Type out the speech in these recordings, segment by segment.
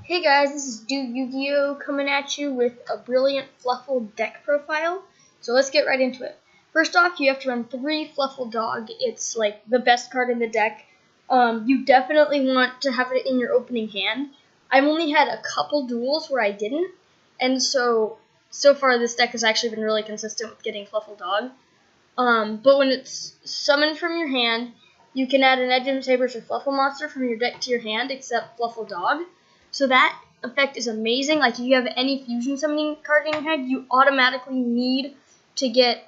Hey guys, this is DoYou-Gi-Oh coming at you with a Brilliant Fluffal deck profile. So let's get right into it. First off, you have to run 3 Fluffal Dog. It's like the best card in the deck. You definitely want to have it in your opening hand. I've only had a couple duels where I didn't, and so far this deck has actually been really consistent with getting Fluffal Dog. But when it's summoned from your hand, you can add an Edge Sabers or Fluffal monster from your deck to your hand except Fluffal Dog. So that effect is amazing. Like if you have any fusion summoning card in your hand, you automatically need to get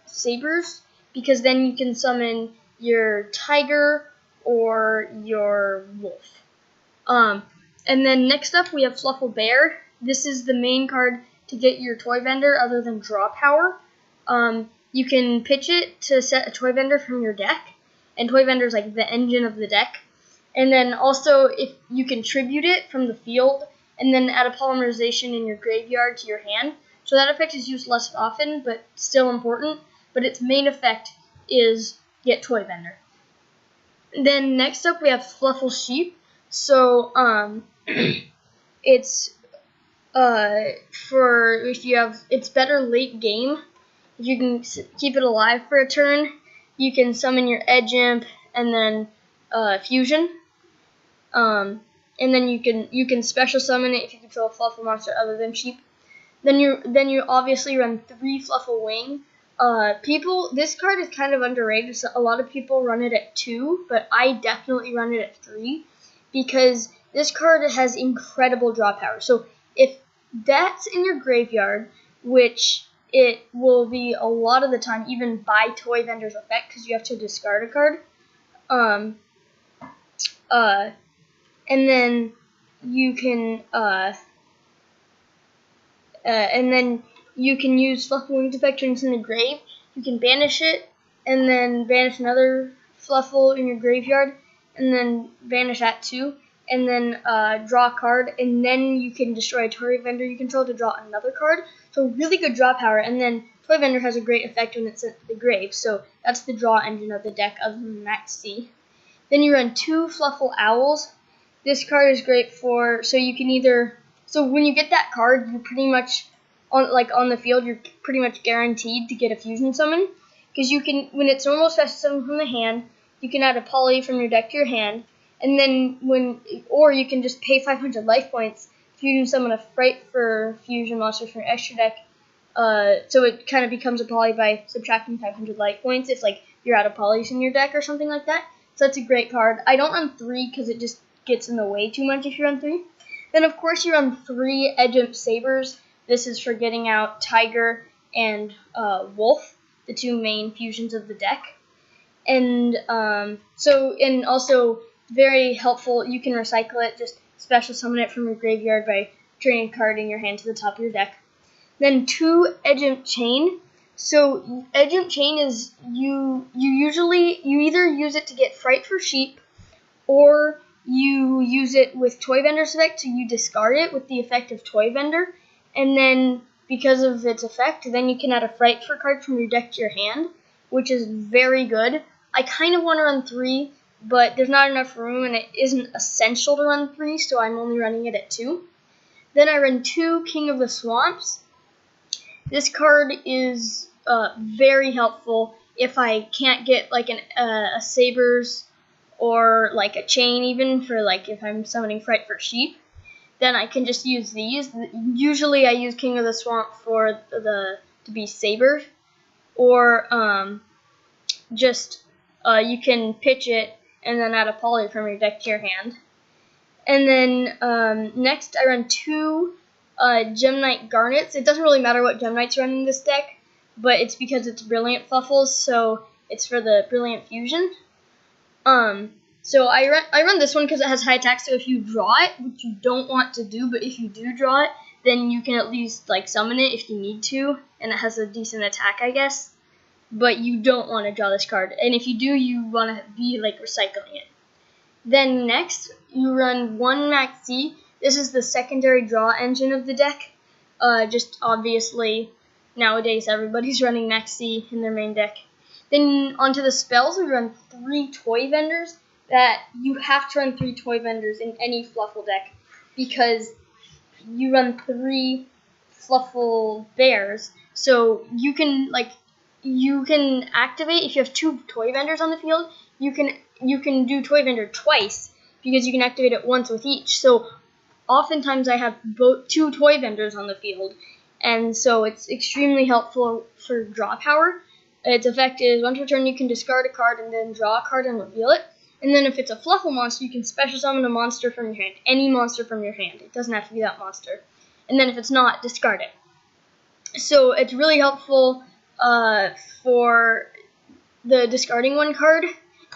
Sabers, because then you can summon your Tiger or your Wolf. And then next up we have Fluffalbearr. This is the main card to get your Toy Vendor other than draw power. You can pitch it to set a Toy Vendor from your deck, and Toy Vendor is like the engine of the deck. And then also, if you can tribute it from the field, and then add a polymerization in your graveyard to your hand. So that effect is used less often, but still important. But its main effect is get Toy Vendor. Then next up, we have Fluffal Sheep. So it's it's better late game. If you can keep it alive for a turn, you can summon your Edge Imp and then fusion. And then you can special summon it if you control a Fluffal monster other than sheep. Then you obviously run 3 Fluffal Wing. This card is kind of underrated, so a lot of people run it at 2, but I definitely run it at 3 because this card has incredible draw power. So if that's in your graveyard, which it will be a lot of the time, even by Toy Vendor's effect, because you have to discard a card. And then you can use Fluffal Wing's effect when it's in the grave. You can banish it, and then banish another Fluffal in your graveyard, and then banish that too, and then draw a card, and then you can destroy a Toy Vendor you control to draw another card. So really good draw power, and then Toy Vendor has a great effect when it's at the grave. So that's the draw engine of the deck, other than Max C. Then you run 2 Fluffal Owls. This card is great for, so when you get that card, you're pretty much on the field, you're pretty much guaranteed to get a fusion summon, because you can, when it's normal special summon from the hand, you can add a poly from your deck to your hand, and then or you can just pay 500 life points, fusion summon a Fright for fusion monster from your extra deck, so it kind of becomes a poly by subtracting 500 life points if you're out of polys in your deck or something like that. So that's a great card. I don't run 3 because it just gets in the way too much if you run 3. Then of course you run 3 Edge Sabers. This is for getting out Tiger and Wolf, the 2 main fusions of the deck. And also very helpful, you can recycle it, just special summon it from your graveyard by turning a card in your hand to the top of your deck. Then 2 Edge Chain. So Edge Chain is you either use it to get Fright for sheep, or you use it with Toy Vendor's effect, so you discard it with the effect of Toy Vendor, and then because of its effect, then you can add a Fright for card from your deck to your hand, which is very good. I kind of want to run 3, but there's not enough room, and it isn't essential to run 3, so I'm only running it at 2. Then I run 2 King of the Swamps. This card is very helpful if I can't get a Sabers or a chain, even for if I'm summoning Fright for sheep, then I can just use these. Usually I use King of the Swamp for to be Saber, or you can pitch it and then add a poly from your deck to your hand. And then next I run 2 Gem Knight Garnets. It doesn't really matter what Gem Knights run in this deck, but it's because it's Brilliant Fluffals, so it's for the Brilliant Fusion. So I run this one because it has high attack, so if you draw it, which you don't want to do, but if you do draw it, then you can at least summon it if you need to, and it has a decent attack, I guess. But you don't want to draw this card, and if you do, you want to be recycling it. Then next, you run 1 Max C. This is the secondary draw engine of the deck. Just obviously, nowadays everybody's running Max C in their main deck. Then onto the spells, we run 3 Toy Vendors. That you have to run 3 Toy Vendors in any Fluffal deck. because you run 3 Fluffal bears, so you can activate if you have 2 toy vendors on the field. You can do toy vendor twice because you can activate it once with each. So oftentimes I have 2 toy vendors on the field, and so it's extremely helpful for draw power. Its effect is once per turn you can discard a card and then draw a card and reveal it. And then if it's a Fluffal monster, you can special summon a monster from your hand. Any monster from your hand. It doesn't have to be that monster. And then if it's not, discard it. So it's really helpful for the discarding one card.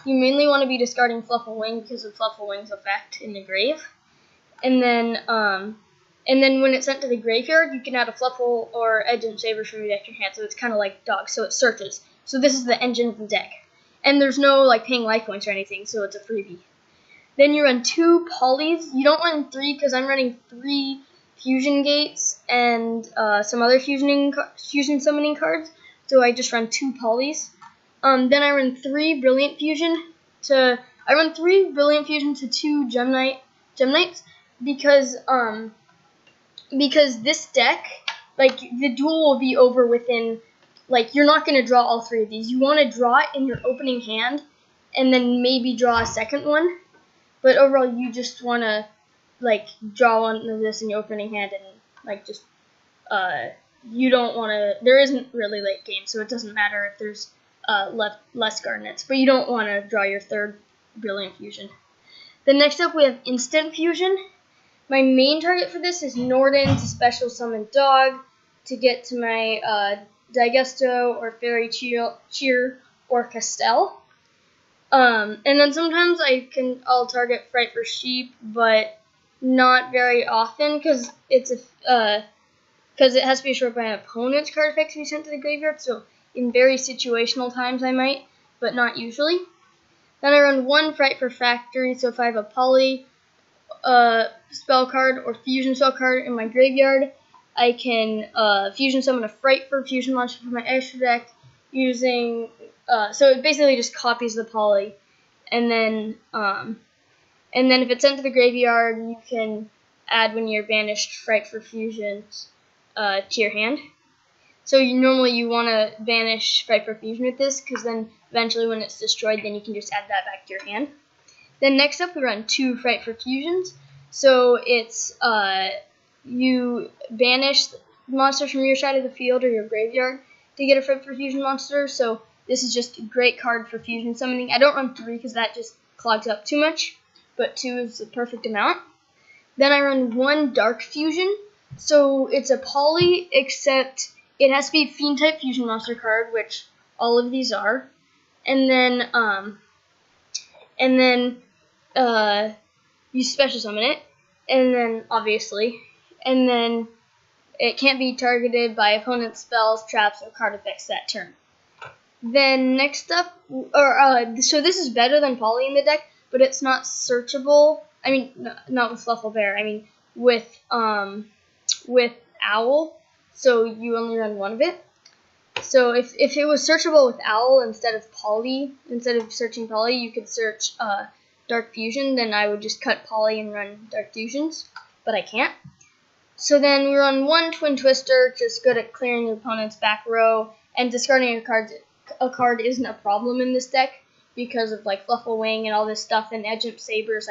You mainly want to be discarding Fluffal Wing because of Fluffal Wing's effect in the grave. And then when it's sent to the graveyard, you can add a Fluffal or Edgent Saber from your deck to your hand. So it's kind of like Dog, so it searches. So this is the engine of the deck. And there's no paying life points or anything, so it's a freebie. Then you run 2 polys. You don't run 3 because I'm running 3 fusion gates and some other fusion summoning cards. So I just run 2 polys. Then I run 3 brilliant fusion to 2 gem knights because this deck, the duel will be over within, you're not going to draw all 3 of these. You want to draw it in your opening hand and then maybe draw a second one. But overall, you just want to, draw one of this in your opening hand and, you don't want to, there isn't really late game, so it doesn't matter if there's less garnets. But you don't want to draw your 3rd brilliant fusion. Then next up, we have instant fusion. My main target for this is Norden to special summon Dog to get to my Digesto or Fairy Cheer or Castell. And then sometimes I'll target Fright for Sheep, but not very often because it has to be destroyed by an opponent's card effect to be sent to the graveyard. So in very situational times I might, but not usually. Then I run 1 Fright for Factory, so if I have a Poly spell card or fusion spell card in my graveyard, I can fusion summon a Fright for fusion monster from my extra deck using, so it basically just copies the Poly, and then if it's sent to the graveyard, you can add when you're banished Fright for fusions to your hand. So normally you want to banish Fright for fusion with this, because then eventually when it's destroyed, then you can just add that back to your hand. Then next up, we run 2 Fright for fusions. So it's you banish monsters from your side of the field or your graveyard to get a Fright for fusion monster. So this is just a great card for fusion summoning. I don't run 3 because that just clogs up too much, but 2 is the perfect amount. Then I run 1 dark fusion. So it's a Poly, except it has to be a Fiend type fusion monster card, which all of these are. And then you special summon it, and then obviously, and then it can't be targeted by opponent's spells, traps, or card effects that turn. Then next up, so this is better than Poly in the deck, but it's not searchable. I mean, not with Fluffal Bear. I mean with Owl. So you only run 1 of it. So if it was searchable with Owl instead of searching Poly, you could search Dark Fusion, then I would just cut Poly and run Dark Fusions, but I can't. So then we run 1 Twin Twister, just good at clearing your opponent's back row, and discarding a card isn't a problem in this deck because of Fluffal Wing and all this stuff, and Edgent Sabers,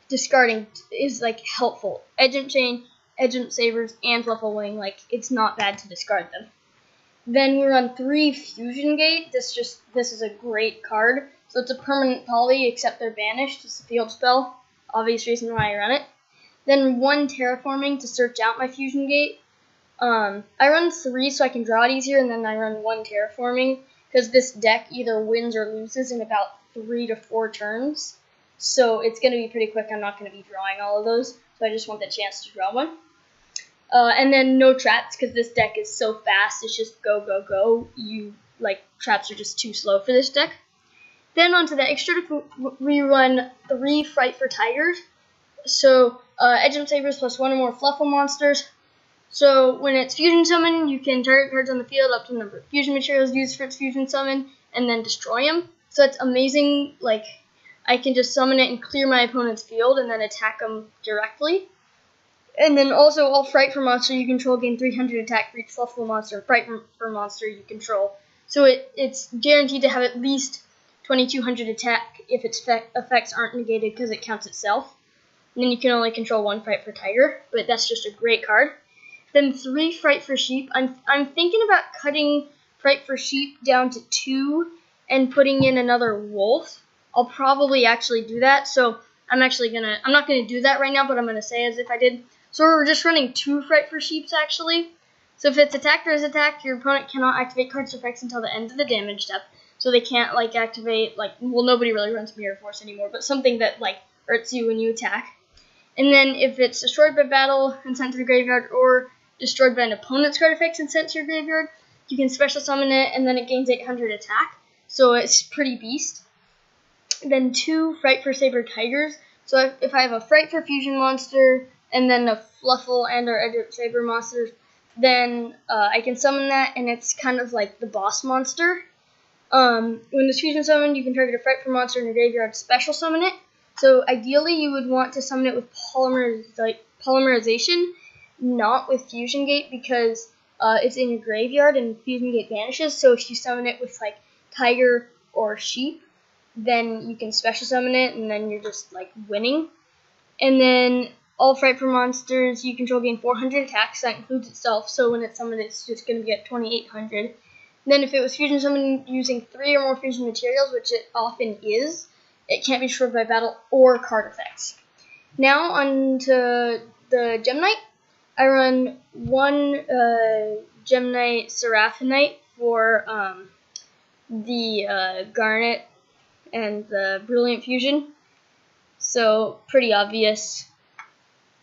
discarding is helpful. Edgent Sabers, and Fluffal Wing, it's not bad to discard them. Then we run 3 Fusion Gate. This is a great card. So it's a permanent Poly, except they're banished. It's a field spell. Obvious reason why I run it. Then 1 Terraforming to search out my Fusion Gate. I run 3 so I can draw it easier, and then I run 1 Terraforming because this deck either wins or loses in about 3 to 4 turns. So it's going to be pretty quick. I'm not going to be drawing all of those, so I just want the chance to draw one. And then no traps, because this deck is so fast, it's just go, go, go. Traps are just too slow for this deck. Then onto the extra deck, we run 3 Fright for Tigers. So, Edgent Sabers plus 1 or more Fluffal monsters. So, when it's fusion summon, you can target cards on the field up to the number of fusion materials used for its fusion summon, and then destroy them. So that's amazing. I can just summon it and clear my opponent's field, and then attack them directly. And then also all Fright for monster you control gain 300 attack for each Fluffal monster. Fright for monster you control. So it's guaranteed to have at least 2200 attack if its effects aren't negated because it counts itself. And then you can only control 1 Fright for tiger, but that's just a great card. Then 3 Fright for sheep. I'm thinking about cutting Fright for sheep down to 2 and putting in another wolf. I'll probably actually do that. So I'm not gonna do that right now, but I'm gonna say as if I did. So we're just running 2 Fright for sheeps actually. So if it's attacked or is attacked, your opponent cannot activate cards effects until the end of the damage step. So they can't like activate nobody really runs Mirror Force anymore, but something that like hurts you when you attack. And then if it's destroyed by battle and sent to the graveyard, or destroyed by an opponent's card effects and sent to your graveyard, you can special summon it, and then it gains 800 attack. So it's pretty beast. Then 2 Fright for Saber Tigers. So if I have a Fright for Fusion monster, and then a Fluffal and or Edge Saber monsters, then I can summon that, and it's kind of like the boss monster. When it's fusion summoned, you can target a Fright for monster in your graveyard, special summon it. So ideally, you would want to summon it with polymerization, not with Fusion Gate, because it's in your graveyard and Fusion Gate vanishes. So if you summon it with like tiger or sheep, then you can special summon it, and then you're just like winning. And then all Fright for monsters you control gain 400 attacks. That includes itself. So when it's summoned, it's just going to be at 2800. Then if it was fusion summoned using 3 or more fusion materials, which it often is, it can't be destroyed by battle or card effects. Now on to the Gem Knight. I run 1 Gem Knight Seraphonite for the Garnet and the Brilliant Fusion. So pretty obvious.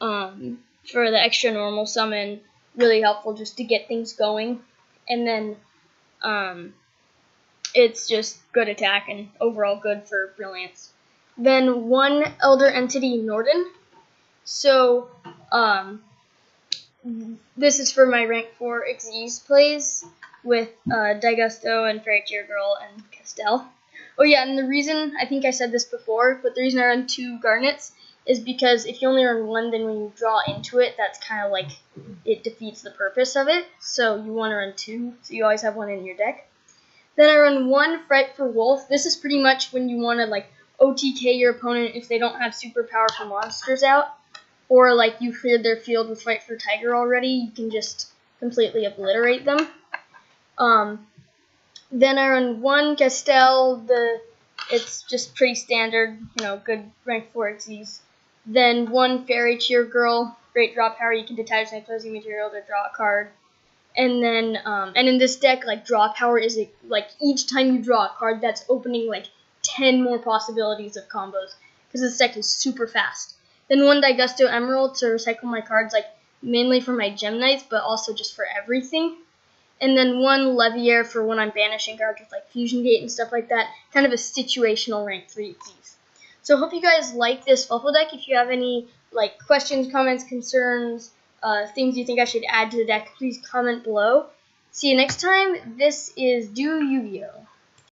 For the extra normal summon, really helpful just to get things going. And then it's just good attack and overall good for Brilliance. Then 1 Elder Entity Norden. So this is for my rank 4 Xyz plays with Daigusto and Fairy Tear Girl and Castell. Oh yeah, and the reason, I think I said this before, but the reason I run 2 Garnets is because if you only run 1, then when you draw into it, that's kind of like, it defeats the purpose of it. So you want to run 2, so you always have 1 in your deck. Then I run 1 Fright for Wolf. This is pretty much when you want to like OTK your opponent if they don't have super powerful monsters out, or like you cleared their field with Fright for Tiger already, you can just completely obliterate them. Then I run 1 Castell. It's just pretty standard, good rank 4 Xyz. Then 1 Fairy Tear Girl, great draw power. You can detach an opposing material to draw a card. And then, and in this deck, like draw power is like each time you draw a card, that's opening like 10 more possibilities of combos because this deck is super fast. Then 1 Daigusto Emerald to recycle my cards, like mainly for my Gem Knights, but also just for everything. And then 1 Leviair for when I'm banishing cards with like Fusion Gate and stuff like that. Kind of a situational rank 3 Xyz. So I hope you guys like this Fluffal deck. If you have any like questions, comments, concerns, things you think I should add to the deck, please comment below. See you next time. This is DoYou-Gi-Oh.